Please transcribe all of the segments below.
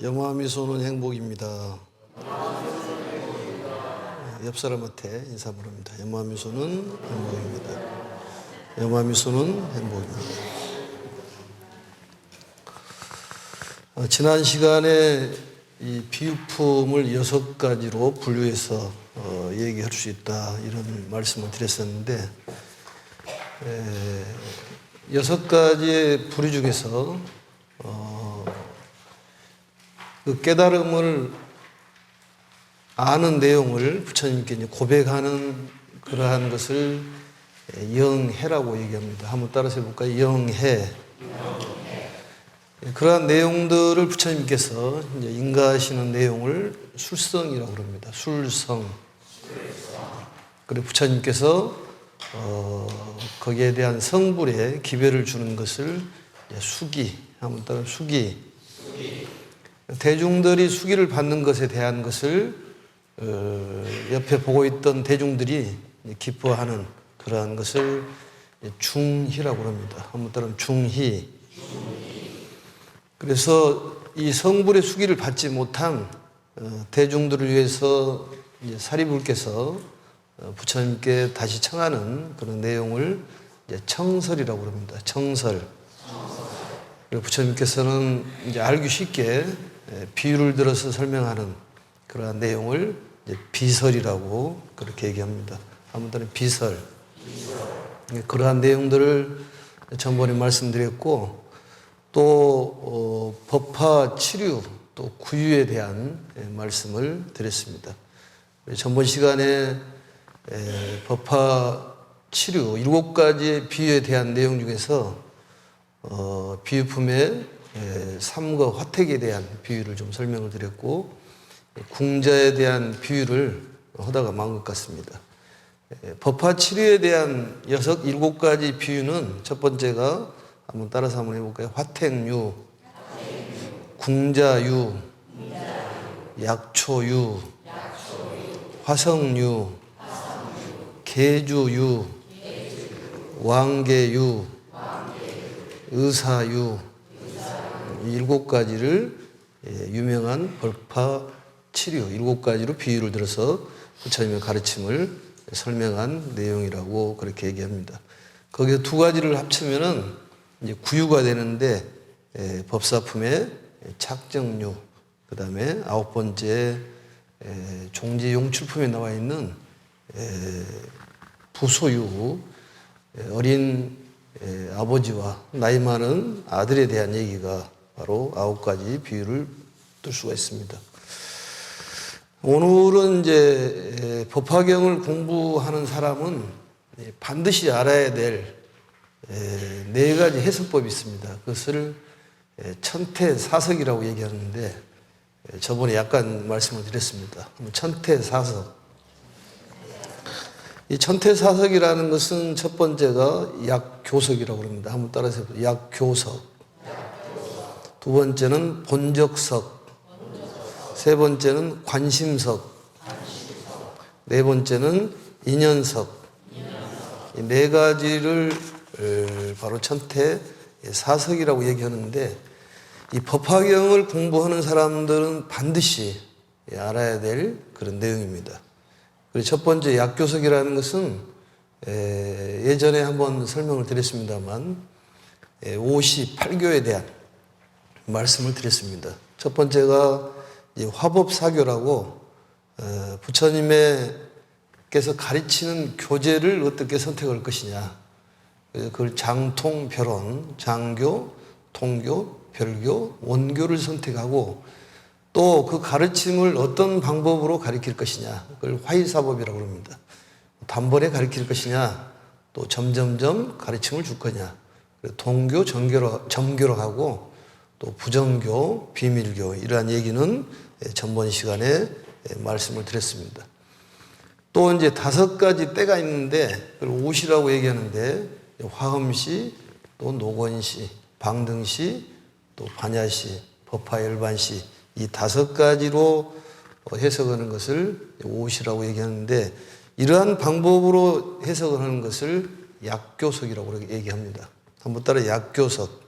염화미소는 행복입니다. 옆 사람한테 인사 바랍니다. 염화미소는 행복입니다. 염화미소는 행복입니다. 지난 시간에 이 비유품을 6가지로 분류해서 얘기할 수 있다 이런 말씀을 드렸었는데 6가지의 부류 중에서 그 깨달음을 아는 내용을 부처님께 이제 고백하는 그러한 것을 영해라고 얘기합니다. 한번 따라서 해볼까요? 영해. 그러한 내용들을 부처님께서 이제 인가하시는 내용을 술성이라고 합니다. 술성. 그리고 부처님께서 거기에 대한 성불에 기별을 주는 것을 수기. 한번 따라 수기. 대중들이 수기를 받는 것에 대한 것을 옆에 보고 있던 대중들이 기뻐하는 그러한 것을 중희라고 합니다. 한번 따르면 중희. 그래서 이 성불의 수기를 받지 못한 대중들을 위해서 이제 사리불께서 부처님께 다시 청하는 그런 내용을 이제 청설이라고 합니다. 청설. 그리고 부처님께서는 이제 알기 쉽게 비유를 들어서 설명하는 그러한 내용을 이제 비설이라고 그렇게 얘기합니다. 아무튼 비설. 그러한 내용들을 전번에 말씀드렸고 또 법화 치류 또 구유에 대한 말씀을 드렸습니다. 전번 시간에 법화 치류 7가지의 비유에 대한 내용 중에서 비유품의 삼거 화택에 대한 비유를 좀 설명을 드렸고 궁자에 대한 비유를 하다가 만 것 같습니다. 법화 치료에 대한 7가지 비유는 첫 번째가 한번 따라서 한번 해볼까요? 화택유, 궁자유, 약초유, 화성유, 계주유, 왕계유, 의사유 7가지를 유명한 법화 치료 7가지로 비유를 들어서 부처님의 가르침을 설명한 내용이라고 그렇게 얘기합니다. 거기에 2가지를 합치면은 이제 구유가 되는데 법사품의 착정유, 그 다음에 9번째 종지 용출품에 나와 있는 부소유, 어린 아버지와 나이 많은 아들에 대한 얘기가 바로 9가지 비유를 뜰 수가 있습니다. 오늘은 이제 법화경을 공부하는 사람은 반드시 알아야 될 4가지 해석법이 있습니다. 그것을 천태사석이라고 얘기하는데 저번에 약간 말씀을 드렸습니다. 천태사석. 이 천태사석이라는 것은 첫 번째가 약교석이라고 합니다. 한번 따라서 해보세요. 약교석. 2번째는 본적석. 3번째는 관심석. 4번째는 인연석. 이 4가지를 바로 천태사석이라고 얘기하는데 이 법화경을 공부하는 사람들은 반드시 알아야 될 그런 내용입니다. 그리고 첫 번째 약교석이라는 것은 예전에 한번 설명을 드렸습니다만 58교에 대한 말씀을 드렸습니다. 첫 번째가 화법사교라고 부처님께서 가르치는 교재를 어떻게 선택할 것이냐. 그걸 장통, 별원, 장교, 통교, 별교, 원교를 선택하고 또 그 가르침을 어떤 방법으로 가르칠 것이냐. 그걸 화의사법이라고 합니다. 단번에 가르칠 것이냐. 또 점점점 가르침을 줄 거냐. 동교, 정교로 하고 또 부정교, 비밀교 이러한 얘기는 전번 시간에 말씀을 드렸습니다. 또 이제 5가지 때가 있는데 그걸 오시라고 얘기하는데 화엄시, 또 노건시, 방등시, 또 반야시, 법화열반시 이 5가지로 해석하는 것을 오시라고 얘기하는데 이러한 방법으로 해석을 하는 것을 약교석이라고 얘기합니다. 한번 따라 약교석.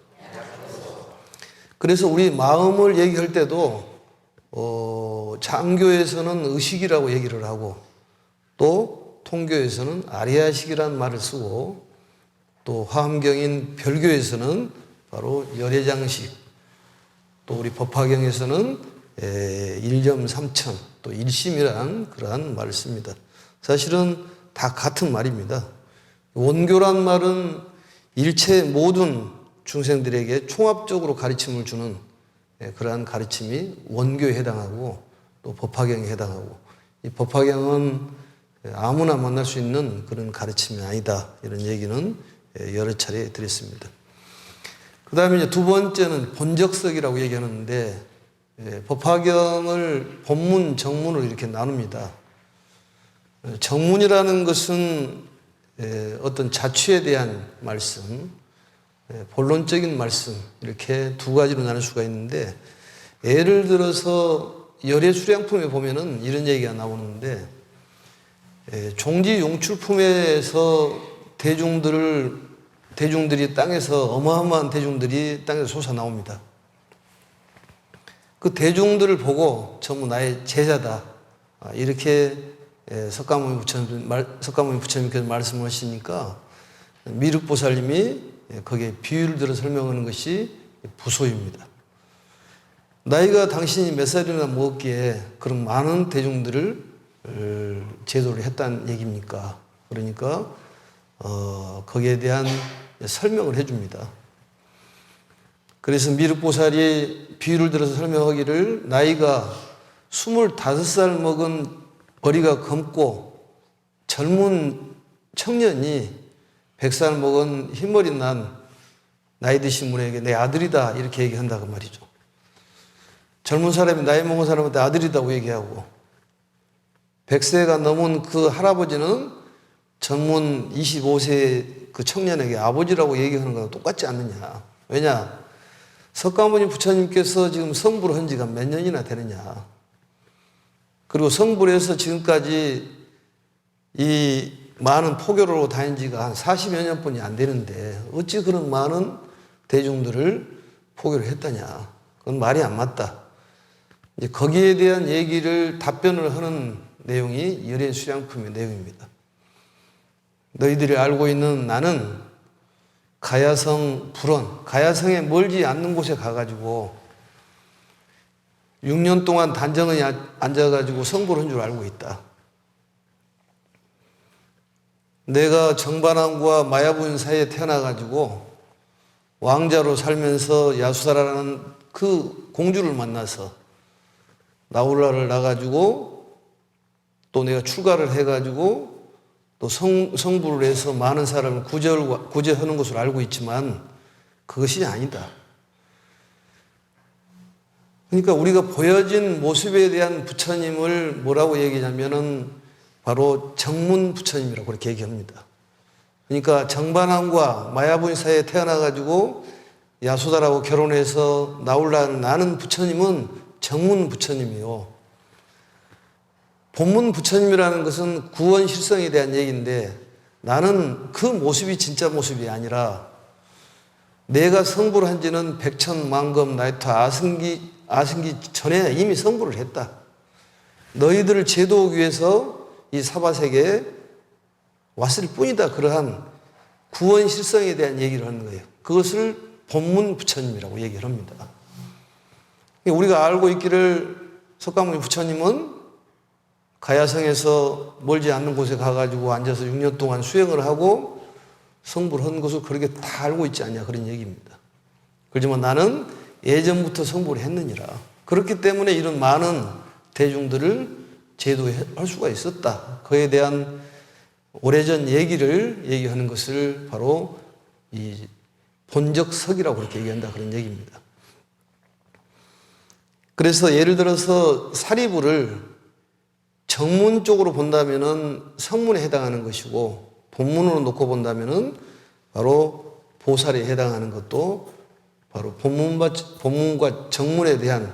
그래서 우리 마음을 얘기할 때도 장교에서는 의식이라고 얘기를 하고 또 통교에서는 아리아식이라는 말을 쓰고 또 화엄경인 별교에서는 바로 열애장식, 또 우리 법화경에서는 일념삼천, 또 일심이란 그러한 말을 씁니다. 사실은 다 같은 말입니다. 원교란 말은 일체 모든 중생들에게 총합적으로 가르침을 주는 그러한 가르침이 원교에 해당하고 또 법화경에 해당하고, 이 법화경은 아무나 만날 수 있는 그런 가르침이 아니다, 이런 얘기는 여러 차례 드렸습니다. 그 다음에 이제 두 번째는 본적석이라고 얘기하는데, 법화경을 본문, 정문으로 이렇게 나눕니다. 정문이라는 것은 어떤 자취에 대한 말씀, 본론적인 말씀, 이렇게 두 가지로 나눌 수가 있는데, 예를 들어서 열애수량품에 보면은 이런 얘기가 나오는데, 종지용출품에서 대중들이 땅에서, 어마어마한 대중들이 땅에서 솟아 나옵니다. 그 대중들을 보고 전부 나의 제자다, 이렇게 석가모니 부처님께서 말씀을 하시니까 미륵보살님이 거기에 비유를 들어 설명하는 것이 부소입니다. 나이가 당신이 몇 살이나 먹었기에 그런 많은 대중들을 제도를 했다는 얘기입니까? 그러니까 거기에 대한 설명을 해줍니다. 그래서 미륵보살이 비유를 들어서 설명하기를, 나이가 25살 먹은 머리가 검고 젊은 청년이 100살 먹은 흰머리 난 나이 드신 분에게 내 아들이다, 이렇게 얘기한다고 말이죠. 젊은 사람이 나이 먹은 사람한테 아들이라고 얘기하고, 100세가 넘은 그 할아버지는 젊은 25세 그 청년에게 아버지라고 얘기하는 거랑 똑같지 않느냐. 왜냐? 석가모니 부처님께서 지금 성불을 한 지가 몇 년이나 되느냐. 그리고 성불에서 지금까지 이 많은 포교로 다닌 지가 한 40여 년뿐이 안 되는데 어찌 그런 많은 대중들을 포교를 했다냐. 그건 말이 안 맞다. 이제 거기에 대한 얘기를, 답변을 하는 내용이 열애수량품의 내용입니다. 너희들이 알고 있는 나는 가야성 불원, 가야성에 멀지 않는 곳에 가가지고 6년 동안 단정히 앉아가지고 성불을 한 줄 알고 있다. 내가 정반왕과 마야부인 사이에 태어나가지고 왕자로 살면서 야수다라는 그 공주를 만나서 나홀라를 나가지고 또 내가 출가를 해가지고 또 성불을 해서 많은 사람을 구제하는 것으로 알고 있지만 그것이 아니다. 그러니까 우리가 보여진 모습에 대한 부처님을 뭐라고 얘기하냐면은 바로 정문 부처님이라고 그렇게 얘기합니다. 그러니까 정반왕과 마야부인 사이에 태어나가지고 야소다라고 결혼해서 나는 부처님은 정문 부처님이요. 본문 부처님이라는 것은 구원 실성에 대한 얘기인데, 나는 그 모습이 진짜 모습이 아니라 내가 성불을 한 지는 백천만금 나이터 아승기 전에 이미 성불을 했다. 너희들을 제도하기 위해서 이 사바세계에 왔을 뿐이다. 그러한 구원 실성에 대한 얘기를 하는 거예요. 그것을 본문 부처님이라고 얘기를 합니다. 우리가 알고 있기를 석가모니 부처님은 가야성에서 멀지 않는 곳에 가가지고 앉아서 6년 동안 수행을 하고 성불을 한 것을 그렇게 다 알고 있지 않냐, 그런 얘기입니다. 그렇지만 나는 예전부터 성불을 했느니라. 그렇기 때문에 이런 많은 대중들을 제도할 수가 있었다. 그에 대한 오래전 얘기를 얘기하는 것을 바로 이 본적석이라고 그렇게 얘기한다, 그런 얘기입니다. 그래서 예를 들어서 사리부를 정문 쪽으로 본다면은 성문에 해당하는 것이고, 본문으로 놓고 본다면은 바로 보살에 해당하는 것도 바로 본문과 정문에 대한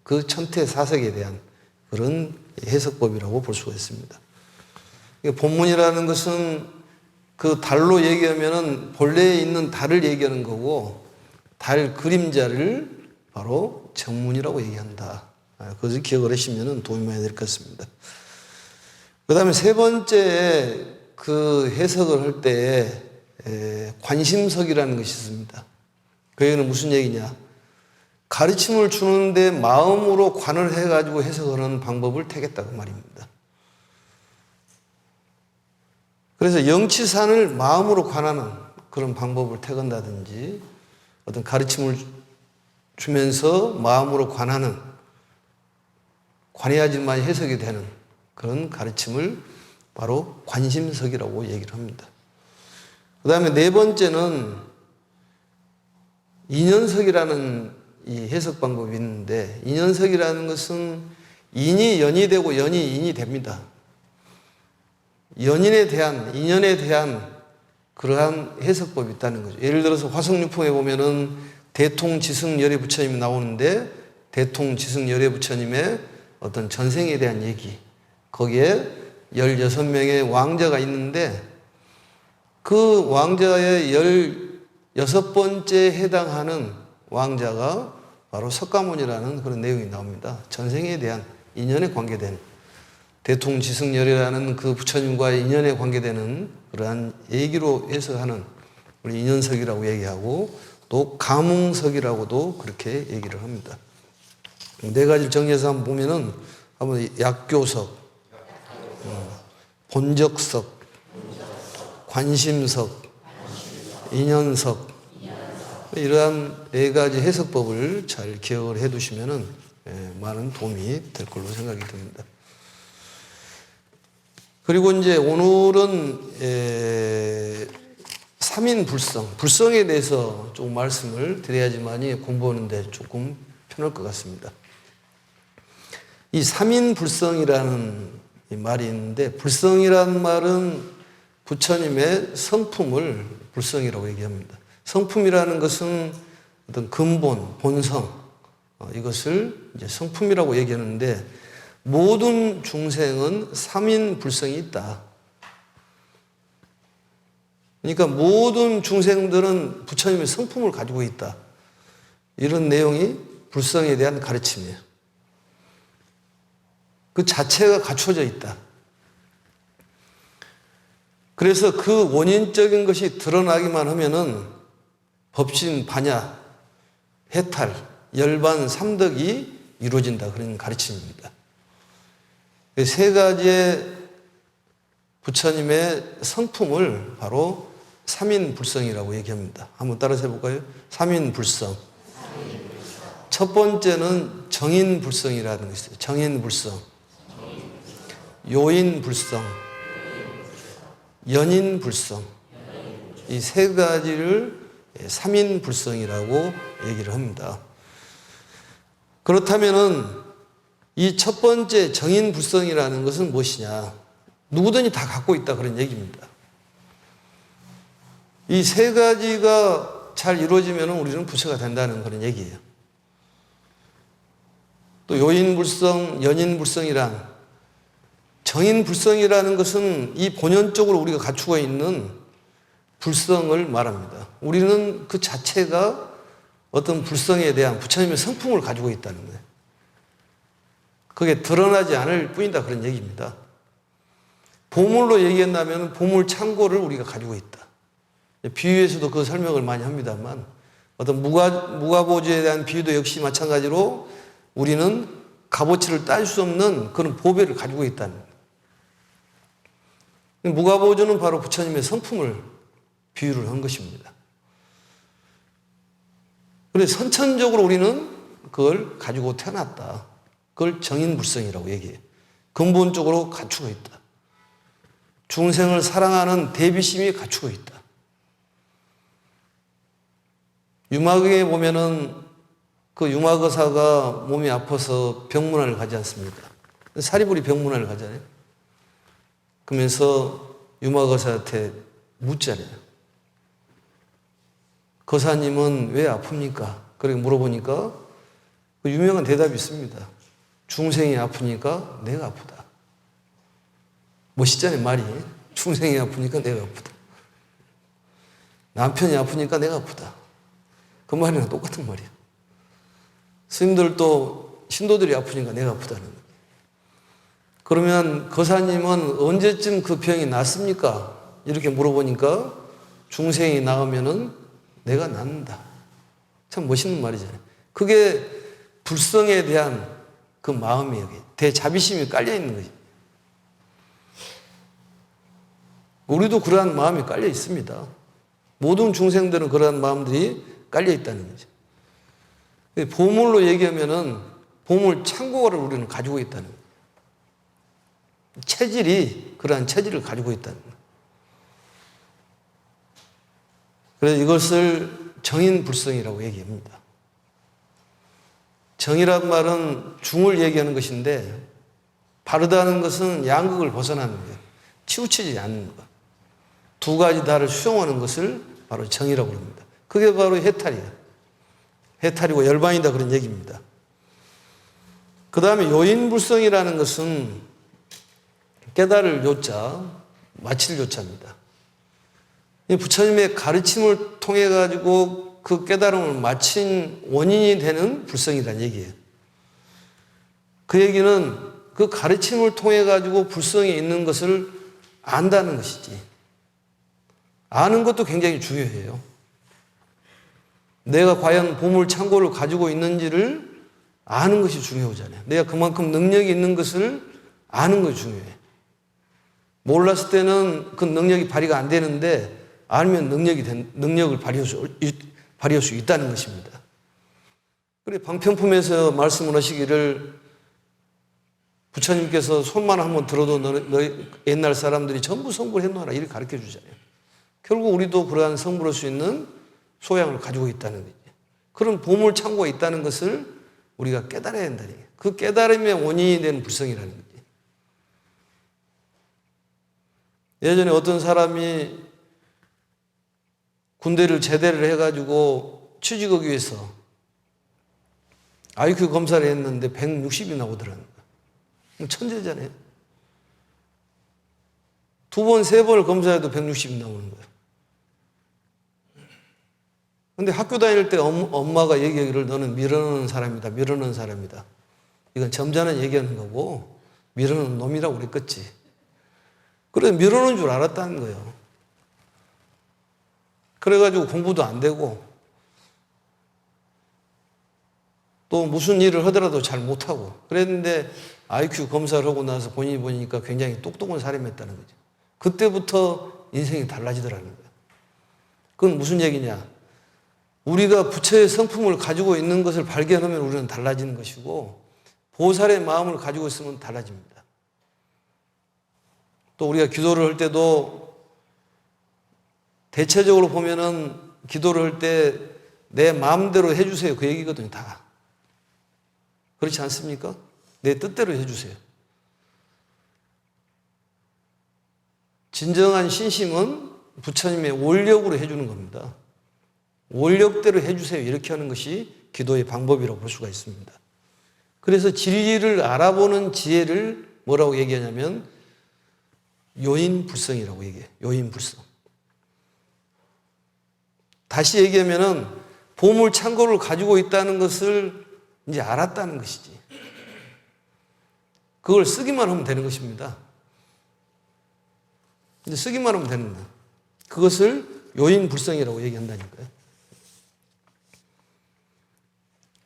그 천태사석에 대한 그런 해석법이라고 볼 수가 있습니다. 본문이라는 것은 그 달로 얘기하면은 본래에 있는 달을 얘기하는 거고, 달 그림자를 바로 정문이라고 얘기한다. 그것을 기억을 하시면 도움이 많이 될 것 같습니다. 그 다음에 세 번째 그 해석을 할 때 관심석이라는 것이 있습니다. 그 얘기는 무슨 얘기냐? 가르침을 주는데 마음으로 관을 해가지고 해석하는 방법을 택했다 그 말입니다. 그래서 영치산을 마음으로 관하는 그런 방법을 택한다든지 어떤 가르침을 주면서 마음으로 관하는 관해야지만 해석이 되는 그런 가르침을 바로 관심석이라고 얘기를 합니다. 그 다음에 네 번째는 인연석이라는 이 해석 방법이 있는데 인연석이라는 것은 인이 연이 되고 연이 인이 됩니다. 인연에 대한 그러한 해석법이 있다는 거죠. 예를 들어서 화성유풍에 보면은 대통지승열애 부처님이 나오는데 대통지승열애 부처님의 어떤 전생에 대한 얘기, 거기에 16명의 왕자가 있는데 그 왕자의 16번째에 해당하는 왕자가 바로 석가모니라는 그런 내용이 나옵니다. 전생에 대한 인연에 관계된 대통지승열애라는 그 부처님과의 인연에 관계되는 그러한 얘기로 해석하는 우리 인연석이라고 얘기하고 또 감흥석이라고도 그렇게 얘기를 합니다. 네 가지를 정리해서 한번 보면은 한번 약교석, 본적석, 관심석, 인연석 이러한 네 가지 해석법을 잘 기억을 해 두시면은 많은 도움이 될 걸로 생각이 듭니다. 그리고 이제 오늘은 삼인불성, 불성에 대해서 조금 말씀을 드려야지만이 공부하는데 조금 편할 것 같습니다. 이 삼인불성이라는 이 말이 있는데 불성이라는 말은 부처님의 성품을 불성이라고 얘기합니다. 성품이라는 것은 어떤 근본, 본성 이것을 이제 성품이라고 얘기하는데 모든 중생은 삼인불성이 있다. 그러니까 모든 중생들은 부처님의 성품을 가지고 있다. 이런 내용이 불성에 대한 가르침이에요. 그 자체가 갖춰져 있다. 그래서 그 원인적인 것이 드러나기만 하면은 법신, 반야, 해탈, 열반, 삼덕이 이루어진다. 그런 가르침입니다. 세 가지의 부처님의 성품을 바로 삼인불성이라고 얘기합니다. 한번 따라서 해볼까요? 삼인불성. 첫 번째는 정인불성이라는 것이 있어요. 정인불성. 요인불성. 연인불성. 이 세 가지를 삼인불성이라고 얘기를 합니다. 그렇다면은 이 첫 번째 정인불성이라는 것은 무엇이냐? 누구든지 다 갖고 있다 그런 얘기입니다. 이 세 가지가 잘 이루어지면 우리는 부처가 된다는 그런 얘기예요. 또 요인불성, 연인불성이란 정인불성이라는 것은 이 본연적으로 우리가 갖추고 있는 불성을 말합니다. 우리는 그 자체가 어떤 불성에 대한 부처님의 성품을 가지고 있다는 거예요. 그게 드러나지 않을 뿐이다 그런 얘기입니다. 보물로 얘기한다면 보물 창고를 우리가 가지고 있다. 비유에서도 그 설명을 많이 합니다만 어떤 무가보주에 대한 비유도 역시 마찬가지로 우리는 값어치를 딸 수 없는 그런 보배를 가지고 있다는 거예요. 무가보주는 바로 부처님의 성품을 비유를 한 것입니다. 그래서 선천적으로 우리는 그걸 가지고 태어났다. 그걸 정인불성이라고 얘기해요. 근본적으로 갖추고 있다. 중생을 사랑하는 대비심이 갖추고 있다. 유마경에 보면은 그 유마거사가 몸이 아파서 병문안을 가지 않습니까? 사리부리 병문안을 가잖아요. 그러면서 유마거사한테 묻잖아요. 거사님은 왜 아픕니까? 그렇게 물어보니까 그 유명한 대답이 있습니다. 중생이 아프니까 내가 아프다. 멋있잖아요, 말이. 중생이 아프니까 내가 아프다. 남편이 아프니까 내가 아프다. 그 말이랑 똑같은 말이야. 스님들도 신도들이 아프니까 내가 아프다는 거예요. 그러면 거사님은 언제쯤 그 병이 낫습니까? 이렇게 물어보니까 중생이 나으면은 내가 낫는다. 참 멋있는 말이잖아요. 그게 불성에 대한 그 마음이에요. 대자비심이 깔려 있는 거지. 우리도 그러한 마음이 깔려 있습니다. 모든 중생들은 그러한 마음들이 깔려 있다는 거죠. 보물로 얘기하면은 보물 창고를 우리는 가지고 있다는 거예요. 체질이 그러한 체질을 가지고 있다는 거예요. 그래서 이것을 정인불성이라고 얘기합니다. 정이란 말은 중을 얘기하는 것인데 바르다는 것은 양극을 벗어나는 거예요. 치우치지 않는 것. 두 가지 다를 수용하는 것을 바로 정이라고 합니다. 그게 바로 해탈이에요. 해탈이고 열반이다 그런 얘기입니다. 그 다음에 요인불성이라는 것은 깨달을 요자, 마칠 요자입니다. 부처님의 가르침을 통해 가지고 그 깨달음을 마친 원인이 되는 불성이라는 얘기예요. 그 얘기는 그 가르침을 통해 가지고 불성이 있는 것을 안다는 것이지. 아는 것도 굉장히 중요해요. 내가 과연 보물 창고를 가지고 있는지를 아는 것이 중요하잖아요. 내가 그만큼 능력이 있는 것을 아는 것이 중요해. 몰랐을 때는 그 능력이 발휘가 안 되는데 알면 능력을 발휘할 수 있다는 것입니다. 그래 방편품에서 말씀을 하시기를 부처님께서 손만 한번 들어도 너희 옛날 사람들이 전부 성불을 해놓아라 이렇게 가르쳐 주잖아요. 결국 우리도 그러한 성불할 수 있는 소양을 가지고 있다는 거죠. 그런 보물 창고가 있다는 것을 우리가 깨달아야 한다는 거예요. 그 깨달음의 원인이 되는 불성이라는 거죠. 예전에 어떤 사람이 군대를 제대를 해가지고 취직하기 위해서 IQ 검사를 했는데 160이 나오더라는 거예요. 천재잖아요. 두 번, 세 번을 검사해도 160이 나오는 거예요. 근데 학교 다닐 때 엄마가 얘기하기를 너는 밀어넣는 사람이다. 밀어넣는 사람이다. 이건 점잖은 얘기하는 거고 밀어넣는 놈이라고 그랬겠지. 그래서 밀어넣는 줄 알았다는 거예요. 그래가지고 공부도 안 되고 또 무슨 일을 하더라도 잘 못하고 그랬는데 IQ 검사를 하고 나서 본인이 보니까 굉장히 똑똑한 사람이었다는 거죠. 그때부터 인생이 달라지더라는 거예요. 그건 무슨 얘기냐? 우리가 부처의 성품을 가지고 있는 것을 발견하면 우리는 달라지는 것이고 보살의 마음을 가지고 있으면 달라집니다. 또 우리가 기도를 할 때도 대체적으로 보면은 기도를 할 때 내 마음대로 해주세요. 그 얘기거든요, 다. 그렇지 않습니까? 내 뜻대로 해주세요. 진정한 신심은 부처님의 원력으로 해주는 겁니다. 원력대로 해주세요. 이렇게 하는 것이 기도의 방법이라고 볼 수가 있습니다. 그래서 진리를 알아보는 지혜를 뭐라고 얘기하냐면 요인불성이라고 얘기해요. 요인불성. 다시 얘기하면은 보물 창고를 가지고 있다는 것을 이제 알았다는 것이지. 그걸 쓰기만 하면 되는 것입니다. 이제 쓰기만 하면 되는 거예요. 그것을 요인불성이라고 얘기한다니까요.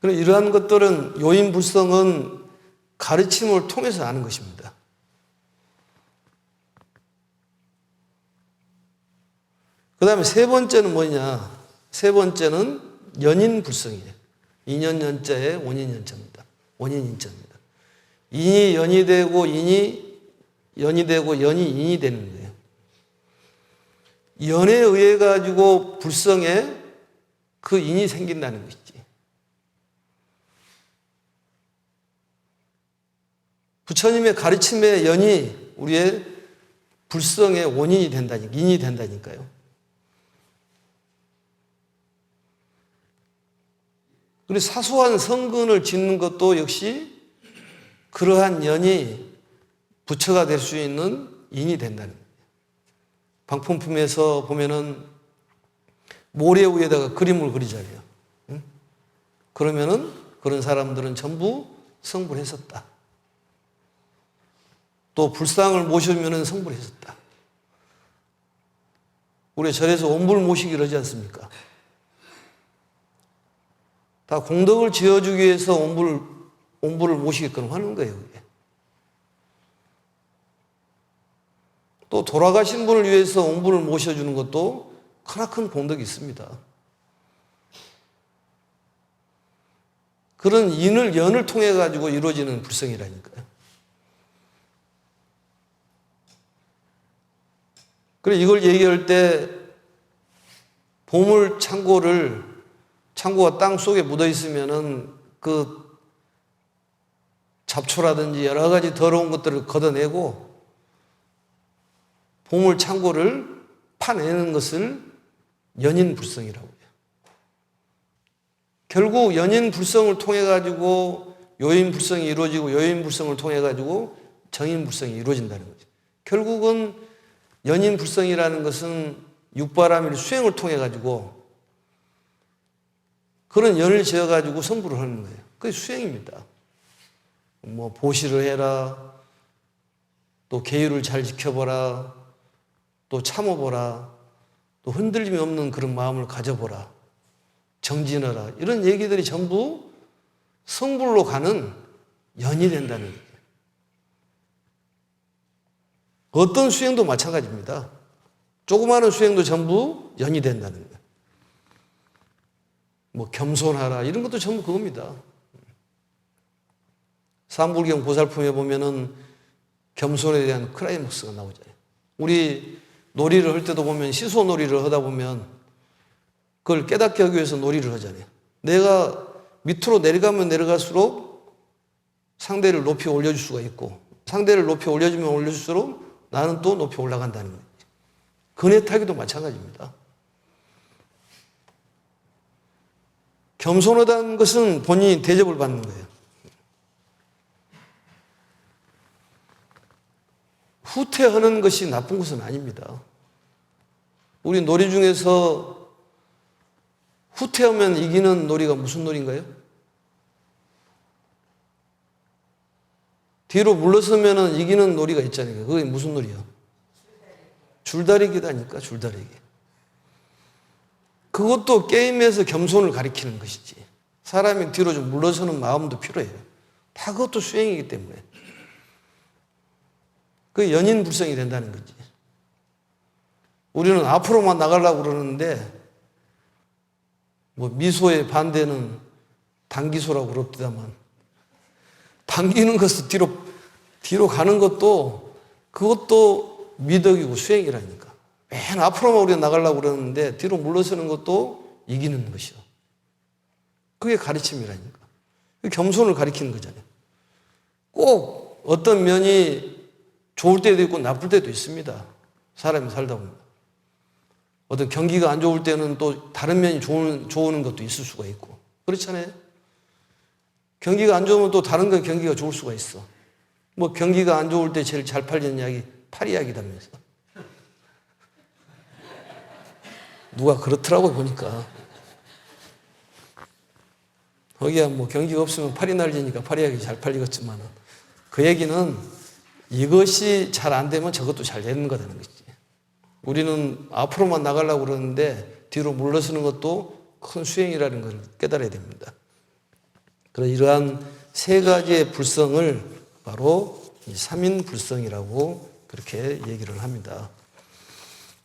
그래서 이러한 것들은 요인불성은 가르침을 통해서 아는 것입니다. 그 다음에 세 번째는 뭐냐? 세 번째는 연인불성이에요. 인연연자의 원인연자입니다. 원인인자입니다. 인이 연이 되고 인이 연이 되고 연이 인이 되는 거예요. 연에 의해 가지고 불성에 그 인이 생긴다는 것이지. 부처님의 가르침의 연이 우리의 불성의 원인이 된다니까, 인이 된다니까요. 그리고 사소한 성근을 짓는 것도 역시 그러한 연이 부처가 될 수 있는 인이 된다는 거예요. 방품품에서 보면은 모래 위에다가 그림을 그리잖아요. 그러면은 그런 사람들은 전부 성불 했었다. 또 불상을 모시면은 성불 했었다. 우리 절에서 온불 모시기를 하지 않습니까? 다 공덕을 지어주기 위해서 온불을 모시게끔 하는 거예요, 그게. 또 돌아가신 분을 위해서 온불을 모셔주는 것도 크나큰 공덕이 있습니다. 그런 연을 통해 가지고 이루어지는 불성이라니까요. 그래 이걸 얘기할 때 보물 창고가 땅 속에 묻어 있으면은 그 잡초라든지 여러 가지 더러운 것들을 걷어내고 보물 창고를 파내는 것을 연인불성이라고 해요. 결국 연인불성을 통해 가지고 요인불성이 이루어지고 요인불성을 통해 가지고 정인불성이 이루어진다는 거죠. 결국은 연인불성이라는 것은 육바라밀 수행을 통해 가지고 그런 연을 지어 가지고 성불을 하는 거예요. 그게 수행입니다. 뭐 보시를 해라, 또 계율을 잘 지켜보라, 또 참아보라, 또 흔들림이 없는 그런 마음을 가져보라, 정진하라, 이런 얘기들이 전부 성불로 가는 연이 된다는 거예요. 어떤 수행도 마찬가지입니다. 조그마한 수행도 전부 연이 된다는 거예요. 뭐 겸손하라 이런 것도 전부 그겁니다. 삼불경 보살품에 보면은 겸손에 대한 클라이막스가 나오잖아요. 우리 놀이를 할 때도 보면 시소 놀이를 하다 보면 그걸 깨닫게 하기 위해서 놀이를 하잖아요. 내가 밑으로 내려가면 내려갈수록 상대를 높이 올려줄 수가 있고 상대를 높이 올려주면 올려줄수록 나는 또 높이 올라간다는 거예요. 그네 타기도 마찬가지입니다. 겸손하다는 것은 본인이 대접을 받는 거예요. 후퇴하는 것이 나쁜 것은 아닙니다. 우리 놀이 중에서 후퇴하면 이기는 놀이가 무슨 놀이인가요? 뒤로 물러서면 이기는 놀이가 있잖아요. 그게 무슨 놀이야? 줄다리기다니까, 줄다리기. 그것도 게임에서 겸손을 가리키는 것이지. 사람이 뒤로 좀 물러서는 마음도 필요해요. 다 그것도 수행이기 때문에. 그게 연인불성이 된다는 거지. 우리는 앞으로만 나가려고 그러는데 뭐 미소의 반대는 당기소라고 그럽디다만 당기는 것은 뒤로 가는 것도 그것도 미덕이고 수행이라니까. 맨 앞으로만 우리가 나가려고 그러는데 뒤로 물러서는 것도 이기는 것이요. 그게 가르침이라니까. 겸손을 가리키는 거잖아요. 꼭 어떤 면이 좋을 때도 있고 나쁠 때도 있습니다. 사람이 살다 보면. 어떤 경기가 안 좋을 때는 또 다른 면이 좋은 것도 있을 수가 있고. 그렇잖아요. 경기가 안 좋으면 또 다른 경기가 좋을 수가 있어. 뭐 경기가 안 좋을 때 제일 잘 팔리는 약이 파리약이다면서. 누가 그렇더라고 보니까. 거기야 뭐 경기가 없으면 팔이 날리니까 파리약이 잘 팔리겠지만 그 얘기는 이것이 잘 안 되면 저것도 잘 되는 거라는 거지. 우리는 앞으로만 나가려고 그러는데 뒤로 물러서는 것도 큰 수행이라는 걸 깨달아야 됩니다. 그래서 이러한 세 가지의 불성을 바로 삼인불성이라고 그렇게 얘기를 합니다.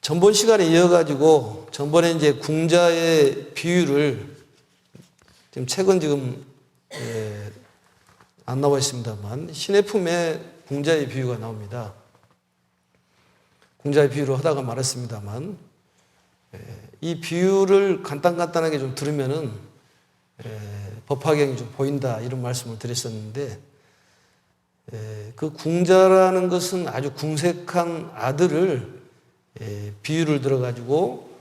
전번 시간에 이어가지고 전번에 이제 궁자의 비유를 책은 안 나와 있습니다만 신의 품에 궁자의 비유가 나옵니다. 궁자의 비유를 하다가 말했습니다만 이 비유를 간단하게 좀 들으면은 법화경이 좀 보인다 이런 말씀을 드렸었는데 그 궁자라는 것은 아주 궁색한 아들을 비유를 들어가지고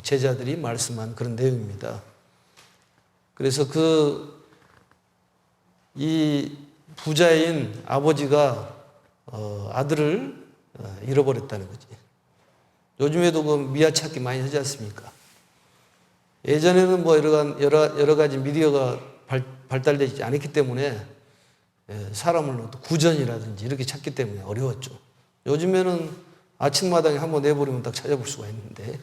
제자들이 말씀한 그런 내용입니다. 그래서 이 부자인 아버지가 아들을 잃어버렸다는 거지. 요즘에도 그 미아 찾기 많이 하지 않습니까? 예전에는 뭐 여러 가지 미디어가 발달되지 않았기 때문에 사람을 구전이라든지 이렇게 찾기 때문에 어려웠죠. 요즘에는 아침마당에 한번 내버리면 딱 찾아볼 수가 있는데,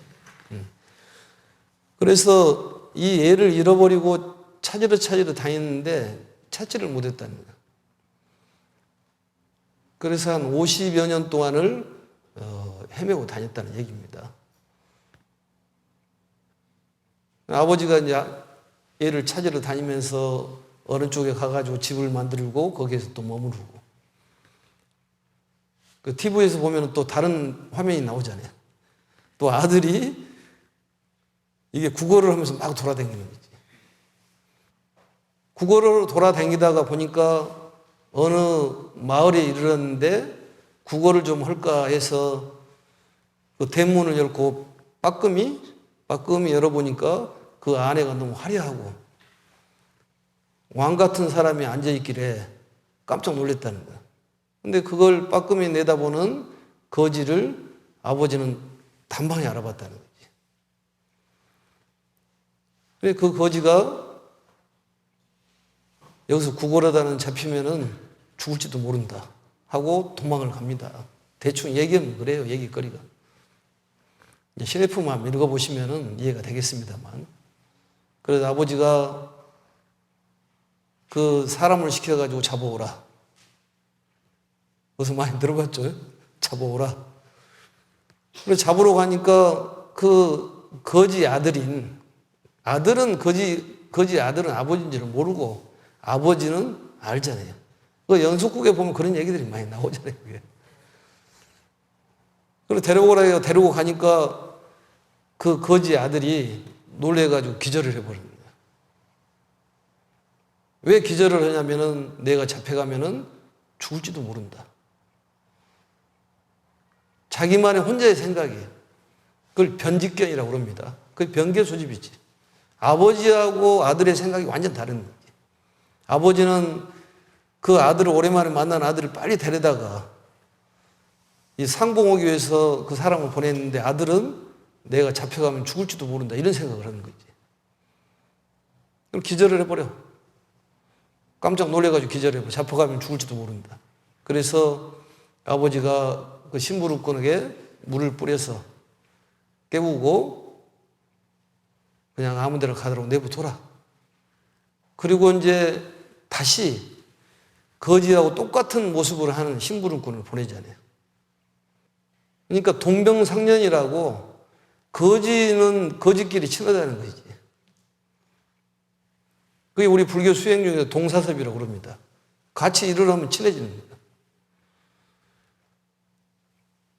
그래서 이 애를 잃어버리고 찾으러 다녔는데 찾지를 못했다는 거예요. 그래서 한 50여 년 동안을 헤매고 다녔다는 얘기입니다. 아버지가 이제 애를 찾으러 다니면서 어느 쪽에 가가지고 집을 만들고 거기에서 또 머무르고, 그 TV에서 보면 또 다른 화면이 나오잖아요. 또 아들이 이게 국어를 하면서 막 돌아다니는 거지. 국어를 돌아다니다가 보니까 어느 마을에 이르렀는데 국어를 좀 할까 해서 그 대문을 열고 빠끔히 열어보니까 그 안에가 너무 화려하고 왕 같은 사람이 앉아있길래 깜짝 놀랐다는 거야. 근데 그걸 빠끔히 내다보는 거지를 아버지는 단방에 알아봤다는 거지. 그래, 그 거지가 여기서 구걸하다는 잡히면은 죽을지도 모른다 하고 도망을 갑니다. 대충 얘기하면 그래요, 얘기거리가. 시네프만 읽어보시면은 이해가 되겠습니다만. 그래서 아버지가 그 사람을 시켜가지고 잡아오라. 그래서 많이 들어봤죠? 잡아오라. 그래서 잡으러 가니까 그 거지 아들은 거지 아들은 아버지인지를 모르고 아버지는 알잖아요. 그 연속국에 보면 그런 얘기들이 많이 나오잖아요. 그게. 그리고 데리고 가니까 그 거지 아들이 놀래가지고 기절을 해버린 거예요. 왜 기절을 하냐면은 내가 잡혀가면은 죽을지도 모른다. 자기만의 혼자의 생각이에요. 그걸 변직견이라고 그럽니다. 그게 변개 소집이지. 아버지하고 아들의 생각이 완전 다른 거지. 아버지는 그 아들을 오랜만에 만난 아들을 빨리 데려다가 이 상봉하기 위해서 그 사람을 보냈는데 아들은 내가 잡혀가면 죽을지도 모른다 이런 생각을 하는 거지. 그럼 기절을 해버려. 깜짝 놀래가지고 기절해버려. 잡혀가면 죽을지도 모른다. 그래서 아버지가 그 심부름꾼에게 물을 뿌려서 깨우고 그냥 아무 데나 가도록 내버려둬라. 그리고 이제 다시 거지하고 똑같은 모습을 하는 심부름꾼을 보내잖아요. 그러니까 동병상련이라고 거지는 거지끼리 친하다는 거지. 그게 우리 불교 수행 중에서 동사섭이라고 그럽니다. 같이 일을 하면 친해지는 거예요.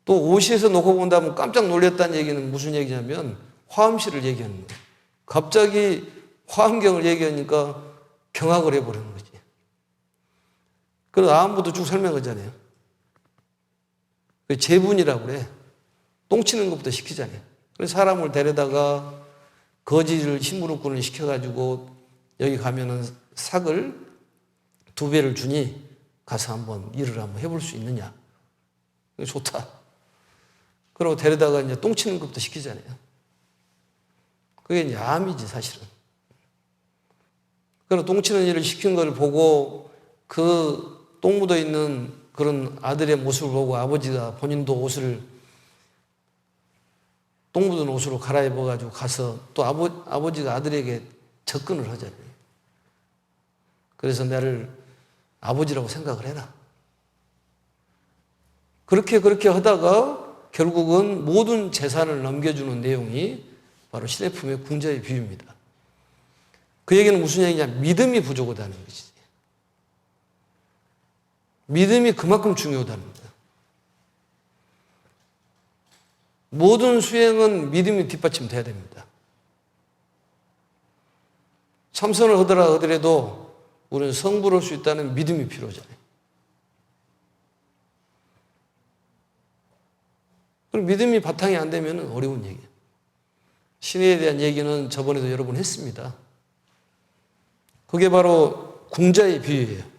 또 오시에서 놓고 본다면 깜짝 놀랐다는 얘기는 무슨 얘기냐면 화엄시를 얘기하는 거예요. 갑자기 화엄경을 얘기하니까 경악을 해버리는 거지. 그래서 아무도 쭉 설명하잖아요. 제분이라고 그래. 똥 치는 것부터 시키잖아요. 그래서 사람을 데려다가 거지를 심부름꾼을 시켜가지고 여기 가면은 삭을 2배를 주니 가서 한번 일을 한번 해볼 수 있느냐. 좋다. 그리고 데려다가 이제 똥 치는 것부터 시키잖아요. 그게 이제 암이지, 사실은. 그리고 똥 치는 일을 시킨 걸 보고 그 똥 묻어 있는 그런 아들의 모습을 보고 아버지가 본인도 똥 묻은 옷으로 갈아입어가지고 가서 또 아버지가 아들에게 접근을 하잖아요. 그래서 나를 아버지라고 생각을 해라. 그렇게 하다가 결국은 모든 재산을 넘겨주는 내용이 바로 시네품의 궁자의 비유입니다. 그 얘기는 무슨 얘기냐? 믿음이 부족하다는 것이지. 믿음이 그만큼 중요하다는 거예요. 모든 수행은 믿음이 뒷받침돼야 됩니다. 참선을 하더라도 우리는 성불을 할 수 있다는 믿음이 필요하잖아요. 그럼 믿음이 바탕이 안 되면 어려운 얘기예요. 신에 대한 얘기는 저번에도 여러 번 했습니다. 그게 바로 궁자의 비유예요.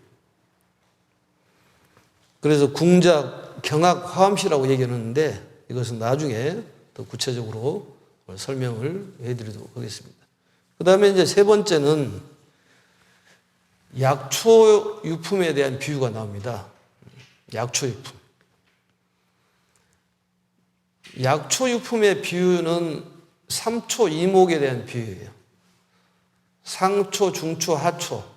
그래서 궁자, 경악, 화엄시라고 얘기하는데 이것은 나중에 더 구체적으로 설명을 해드리도록 하겠습니다. 그 다음에 이제 세 번째는 약초유품에 대한 비유가 나옵니다. 약초유품. 약초유품의 비유는 삼초 이목에 대한 비유예요. 상초, 중초, 하초,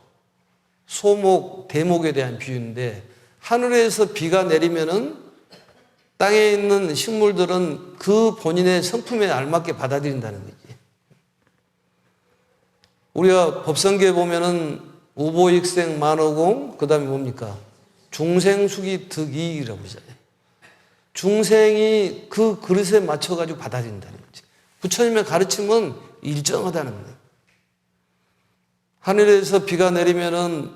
소목, 대목에 대한 비유인데, 하늘에서 비가 내리면은 땅에 있는 식물들은 그 본인의 성품에 알맞게 받아들인다는 거지. 우리가 법성계에 보면은 우보익생 만호공, 그 다음에 뭡니까? 중생수기 득이라고 그러잖아요. 중생이 그 그릇에 맞춰가지고 받아들인다는 거지. 부처님의 가르침은 일정하다는 거예요. 하늘에서 비가 내리면은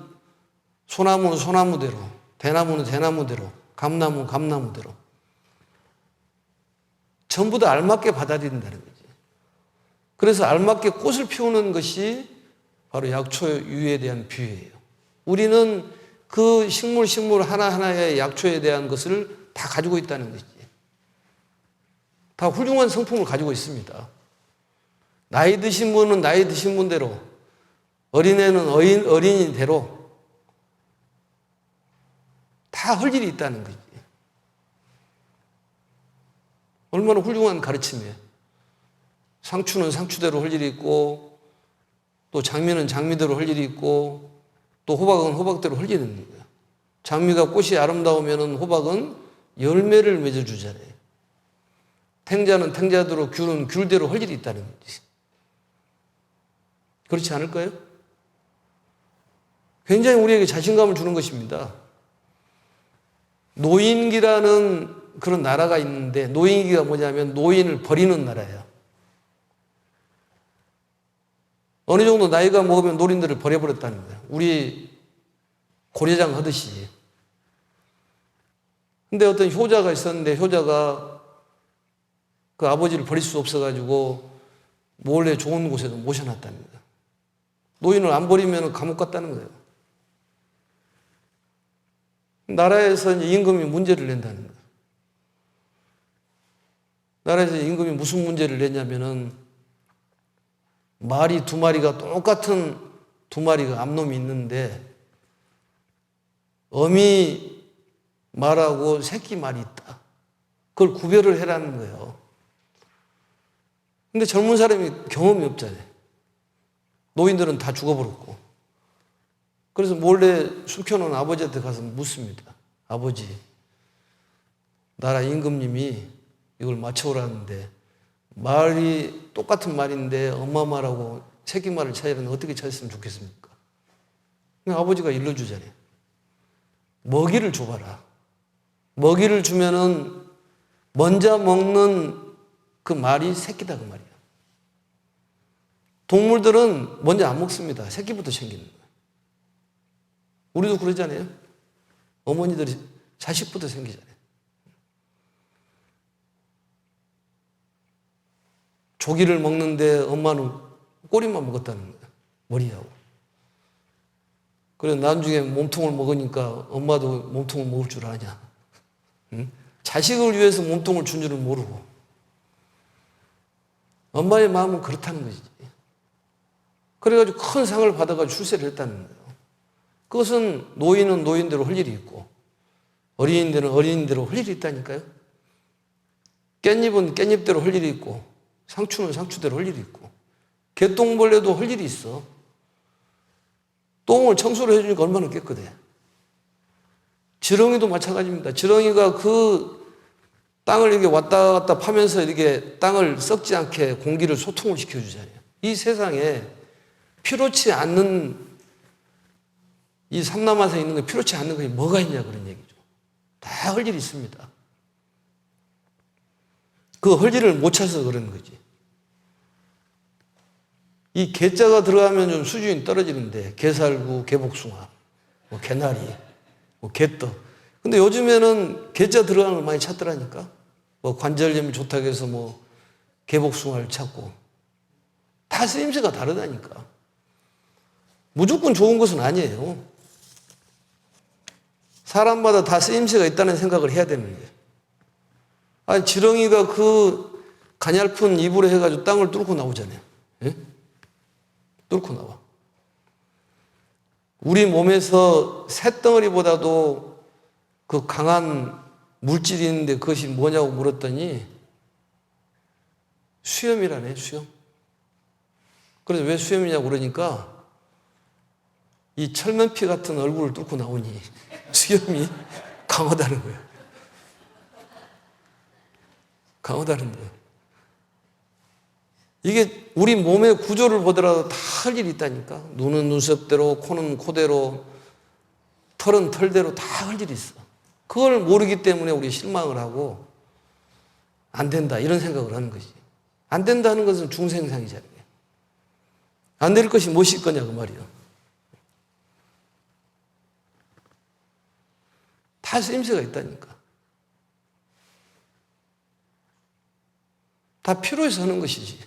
소나무는 소나무대로, 대나무는 대나무대로, 감나무는 감나무대로 전부 다 알맞게 받아들인다는 거지. 그래서 알맞게 꽃을 피우는 것이 바로 약초유에 대한 비유예요. 우리는 그 식물 하나하나의 약초에 대한 것을 다 가지고 있다는 거지. 다 훌륭한 성품을 가지고 있습니다. 나이 드신 분은 나이 드신 분대로, 어린애는 어린이대로 다 할 일이 있다는 거지. 얼마나 훌륭한 가르침이에요. 상추는 상추대로 할 일이 있고, 또 장미는 장미대로 할 일이 있고, 또 호박은 호박대로 할 일이 있는 거예요. 장미가 꽃이 아름다우면 호박은 열매를 맺어주잖아요. 탱자는 탱자대로, 귤은 귤대로 할 일이 있다는 거지. 그렇지 않을까요? 굉장히 우리에게 자신감을 주는 것입니다. 노인기라는 그런 나라가 있는데, 노인기가 뭐냐면 노인을 버리는 나라예요. 어느 정도 나이가 먹으면 노인들을 버려버렸다는 거예요. 우리 고려장 하듯이. 근데 어떤 효자가 있었는데, 효자가 그 아버지를 버릴 수 없어가지고 몰래 좋은 곳에도 모셔놨다는 거예요. 노인을 안 버리면 감옥 갔다는 거예요. 나라에서 이제 임금이 문제를 낸다는 거예요. 나라에서 임금이 무슨 문제를 냈냐면은, 말이 두 마리가 똑같은 두 마리가 암놈이 있는데, 어미 말하고 새끼 말이 있다. 그걸 구별을 해라는 거예요. 근데 젊은 사람이 경험이 없잖아요. 노인들은 다 죽어버렸고. 그래서 몰래 숨겨놓은 아버지한테 가서 묻습니다. 아버지, 나라 임금님이 이걸 맞춰오라는데, 말이 똑같은 말인데 엄마 말하고 새끼 말을 찾으려면 어떻게 찾았으면 좋겠습니까? 아버지가 일러주잖아요. 먹이를 줘봐라. 먹이를 주면은 먼저 먹는 그 말이 새끼다, 그 말이야. 동물들은 먼저 안 먹습니다. 새끼부터 챙기는 거예요. 우리도 그러잖아요. 어머니들이 자식부터 생기잖아요. 조기를 먹는데 엄마는 꼬리만 먹었다는 거예요. 머리하고. 그래서 나중에 몸통을 먹으니까 엄마도 몸통을 먹을 줄 아냐. 응? 자식을 위해서 몸통을 준 줄은 모르고. 엄마의 마음은 그렇다는 거지. 그래가지고 큰 상을 받아가지고 출세를 했다는 거예요. 그것은 노인은 노인대로 할 일이 있고, 어린이들은 어린이대로 할 일이 있다니까요. 깻잎은 깻잎대로 할 일이 있고, 상추는 상추대로 할 일이 있고, 개똥벌레도 할 일이 있어. 똥을 청소를 해주니까 얼마나 깨끗해. 지렁이도 마찬가지입니다. 지렁이가 그 땅을 이렇게 왔다 갔다 파면서 이렇게 땅을 썩지 않게 공기를 소통을 시켜주잖아요. 이 세상에 필요치 않는, 이 삼남한에 있는 거 필요치 않는 것이 뭐가 있냐, 그런 얘기죠. 다 할 일이 있습니다. 그 할 일을 못 찾아서 그런 거지. 이 개자가 들어가면 좀 수준이 떨어지는데, 개살구, 개복숭아, 뭐 개나리, 뭐 개떡. 근데 요즘에는 개자 들어가는 걸 많이 찾더라니까. 뭐 관절염이 좋다고 해서 뭐 개복숭아를 찾고. 다 쓰임새가 다르다니까. 무조건 좋은 것은 아니에요. 사람마다 다 쓰임새가 있다는 생각을 해야 되는 거예요. 아니, 지렁이가 그 가냘픈 입으로 해가지고 땅을 뚫고 나오잖아요. 예? 뚫고 나와. 우리 몸에서 쇳덩어리보다도 그 강한 물질이 있는데 그것이 뭐냐고 물었더니 수염이라네, 수염. 그래서 왜 수염이냐고 그러니까 이 철면피 같은 얼굴을 뚫고 나오니 수염이 강하다는 거예요. 강하다는 거예요. 이게 우리 몸의 구조를 보더라도 다 할 일이 있다니까. 눈은 눈썹대로, 코는 코대로, 털은 털대로 다 할 일이 있어. 그걸 모르기 때문에 우리 실망을 하고 안 된다 이런 생각을 하는 것이. 안 된다는 것은 중생상이잖아요. 안 될 것이 무엇일 거냐 그 말이에요. 다 쓰임새가 있다니까. 다 필요해서 하는 것이지.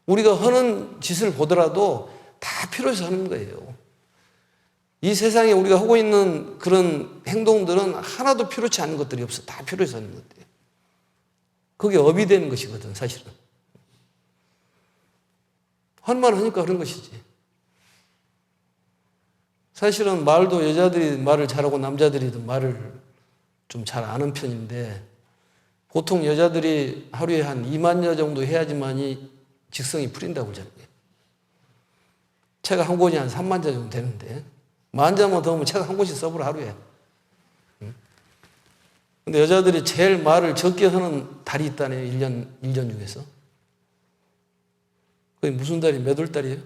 우리가 하는 짓을 보더라도 다 필요해서 하는 거예요. 이 세상에 우리가 하고 있는 그런 행동들은 하나도 필요치 않은 것들이 없어. 다 필요해서 하는 것들이에요. 그게 업이 되는 것이거든, 사실은. 할 말 하니까 그런 것이지. 사실은 말도 여자들이 말을 잘하고 남자들이 말을 좀 잘 아는 편인데 보통 여자들이 하루에 한 2만 여 정도 해야지만이 직성이 풀린다고 그러잖아요. 책 한 권이 한 3만 자 정도 되는데 만 자만 더 하면 책 한 권씩 써보라 하루에. 근데 여자들이 제일 말을 적게 하는 달이 있다네요. 1년 중에서. 그게 무슨 달이 몇 월 달이에요?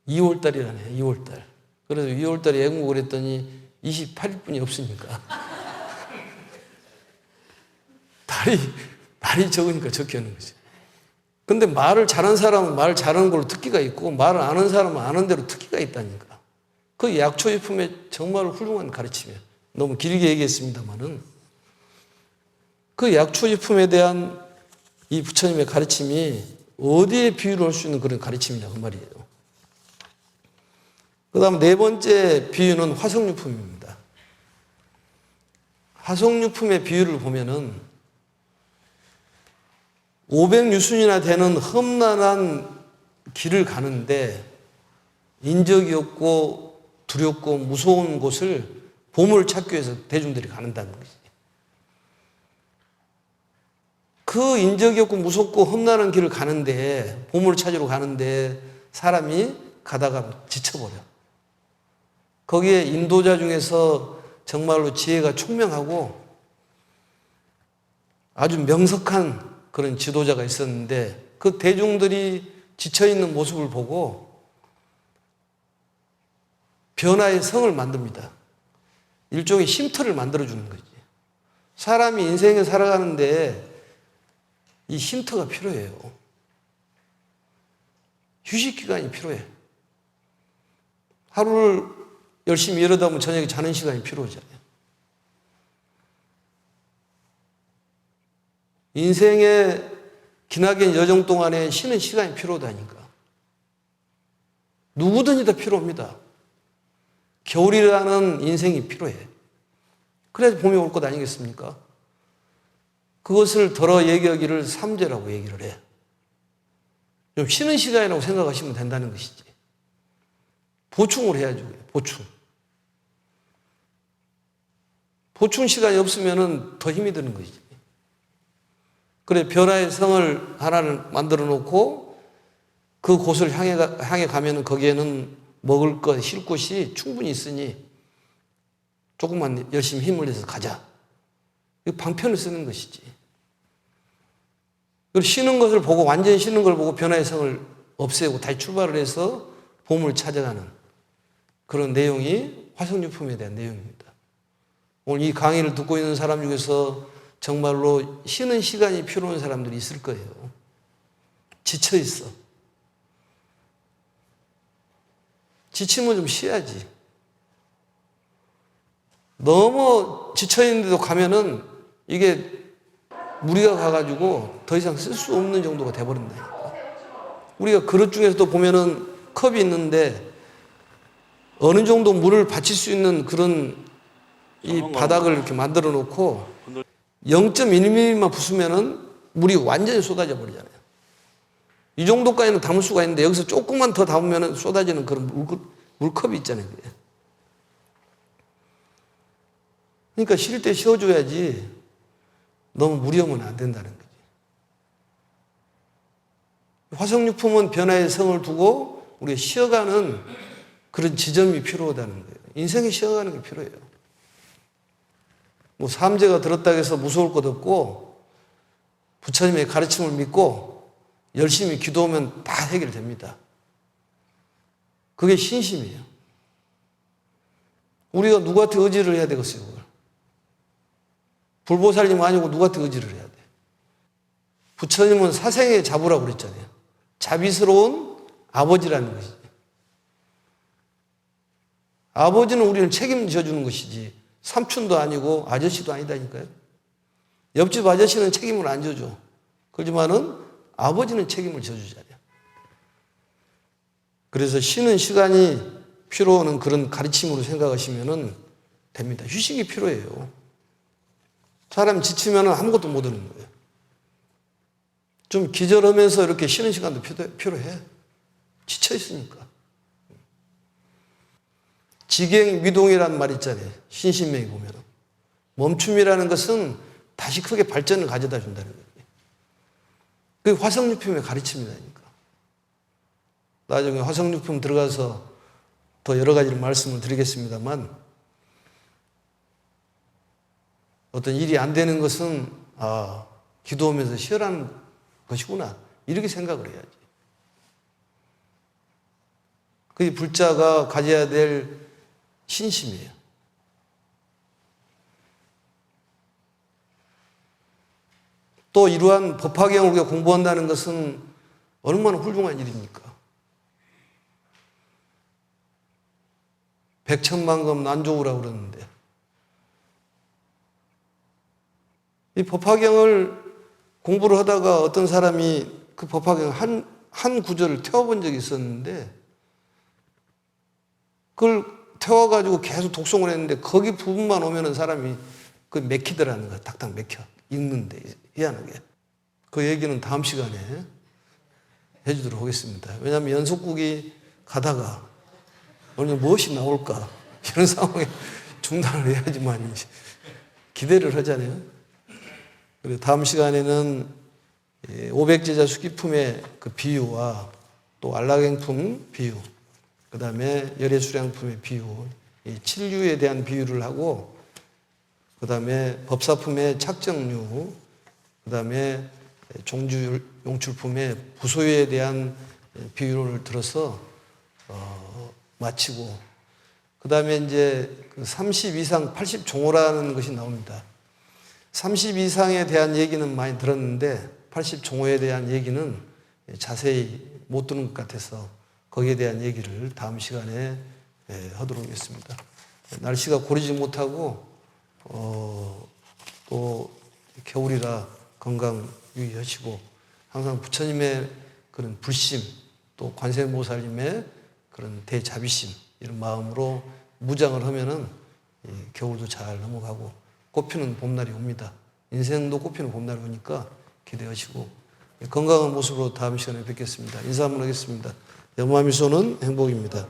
2월 달이라네요. 2월 달. 그래서 2월 달에 애국을 했더니 28일뿐이 없으니까. 달이 적으니까 적게 하는 거지. 근데 말을 잘하는 사람은 말 잘하는 걸로 특기가 있고 말을 아는 사람은 아는 대로 특기가 있다니까. 그 약초유품의 정말 훌륭한 가르침이에요. 너무 길게 얘기했습니다만은 그 약초유품에 대한 이 부처님의 가르침이 어디에 비유를 할 수 있는 그런 가르침이냐 그 말이에요. 그 다음 네 번째 비유는 화석유품입니다. 화석유품의 비유를 보면은 500유순이나 되는 험난한 길을 가는데 인적이 없고 두렵고 무서운 곳을 보물을 찾기 위해서 대중들이 가는다는 것이지. 그 인적이 없고 무섭고 험난한 길을 가는데 보물을 찾으러 가는데 사람이 가다가 지쳐버려. 거기에 인도자 중에서 정말로 지혜가 총명하고 아주 명석한 그런 지도자가 있었는데 그 대중들이 지쳐있는 모습을 보고 변화의 성을 만듭니다. 일종의 쉼터를 만들어주는 거지. 사람이 인생에 살아가는데 이 쉼터가 필요해요. 휴식기간이 필요해. 하루를 열심히 일하다 보면 저녁에 자는 시간이 필요하잖아요. 인생의 기나긴 여정 동안에 쉬는 시간이 필요하다니까. 누구든지 다 필요합니다. 겨울이라는 인생이 필요해. 그래서 봄이 올 것 아니겠습니까? 그것을 덜어 얘기하기를 삼재라고 얘기를 해. 좀 쉬는 시간이라고 생각하시면 된다는 것이지. 보충을 해야죠. 보충. 보충 시간이 없으면 더 힘이 드는 것이지. 그래 변화의 성을 하나를 만들어 놓고 그 곳을 향해 가면 거기에는 먹을 것, 쉴 곳이 충분히 있으니 조금만 열심히 힘을 내서 가자. 방편을 쓰는 것이지. 그리고 쉬는 것을 보고 완전히 쉬는 걸 보고 변화의 성을 없애고 다시 출발을 해서 보물을 찾아가는 그런 내용이 화석유품에 대한 내용입니다. 오늘 이 강의를 듣고 있는 사람 중에서 정말로 쉬는 시간이 필요한 사람들이 있을 거예요. 지쳐 있어. 지치면 좀 쉬어야지. 너무 지쳐 있는데도 가면은 이게 무리가 가가지고 더 이상 쓸 수 없는 정도가 돼버린다니까. 우리가 그릇 중에서도 보면은 컵이 있는데 어느 정도 물을 받칠 수 있는 그런 이 바닥을 이렇게 만들어 놓고 0.1mm만 부수면은 물이 완전히 쏟아져 버리잖아요. 이 정도까지는 담을 수가 있는데 여기서 조금만 더 담으면 쏟아지는 그런 물컵이 있잖아요. 그러니까 쉴 때 쉬어줘야지 너무 무리하면 안 된다는 거지. 화석유품은 변화의 성을 두고 우리가 쉬어가는 그런 지점이 필요하다는 거예요. 인생에 쉬어가는 게 필요해요. 뭐 삼재가 들었다고 해서 무서울 것 없고 부처님의 가르침을 믿고 열심히 기도하면 다 해결됩니다. 그게 신심이에요. 우리가 누구한테 의지를 해야 되겠어요, 그걸. 불보살님 아니고 누구한테 의지를 해야 돼. 부처님은 사생의 자부라고 그랬잖아요. 자비스러운 아버지라는 것이지. 아버지는 우리는 책임져 주는 것이지 삼촌도 아니고 아저씨도 아니다니까요. 옆집 아저씨는 책임을 안 져줘. 그렇지만은 아버지는 책임을 져주잖아요. 그래서 쉬는 시간이 필요한 그런 가르침으로 생각하시면 됩니다. 휴식이 필요해요. 사람이 지치면 아무것도 못 하는 거예요. 좀 기절하면서 이렇게 쉬는 시간도 필요해. 지쳐 있으니까. 직행위동이라는 말 있잖아요. 신신명에 보면. 멈춤이라는 것은 다시 크게 발전을 가져다 준다는 거예요. 그게 화석유품의 가르침이라니까. 나중에 화석유품 들어가서 더 여러 가지를 말씀을 드리겠습니다만 어떤 일이 안 되는 것은 기도하면서 쉬어라는 것이구나. 이렇게 생각을 해야지. 그게 불자가 가져야 될 신심이에요. 또 이러한 법화경을 우리가 공부한다는 것은 얼마나 훌륭한 일입니까? 백천만금 난조우라고 그러는데 이 법화경을 공부를 하다가 어떤 사람이 그 법화경 한 구절을 태워본 적이 있었는데 그걸 태워가지고 계속 독송을 했는데 거기 부분만 오면은 사람이 그 맥히더라는 거야. 딱딱 맥혀. 읽는데 희한하게. 그 얘기는 다음 시간에 해주도록 하겠습니다. 왜냐하면 연속국이 가다가 오늘 무엇이 나올까 이런 상황에 중단을 해야지만 기대를 하잖아요. 그리고 다음 시간에는 500제자 수기품의 그 비유와 또 안락행품 비유, 그 다음에 열애수량품의 비유, 이 칠류에 대한 비유를 하고, 그 다음에 법사품의 착정류, 그 다음에 종주 용출품의 부소유에 대한 비유를 들어서 마치고, 그 다음에 이제 30 이상 80종호라는 것이 나옵니다. 30 이상에 대한 얘기는 많이 들었는데 80종호에 대한 얘기는 자세히 못 듣는 것 같아서 거기에 대한 얘기를 다음 시간에 하도록 하겠습니다. 날씨가 고르지 못하고 또 겨울이라 건강 유의하시고 항상 부처님의 그런 불심 또 관세음보살님의 그런 대자비심 이런 마음으로 무장을 하면은 겨울도 잘 넘어가고 꽃피는 봄날이 옵니다. 인생도 꽃피는 봄날이 오니까 기대하시고 건강한 모습으로 다음 시간에 뵙겠습니다. 인사 한번 하겠습니다. 영마미소는 행복입니다.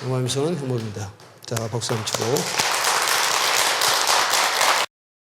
영마미소는 행복입니다. 자, 박수 한번 치고.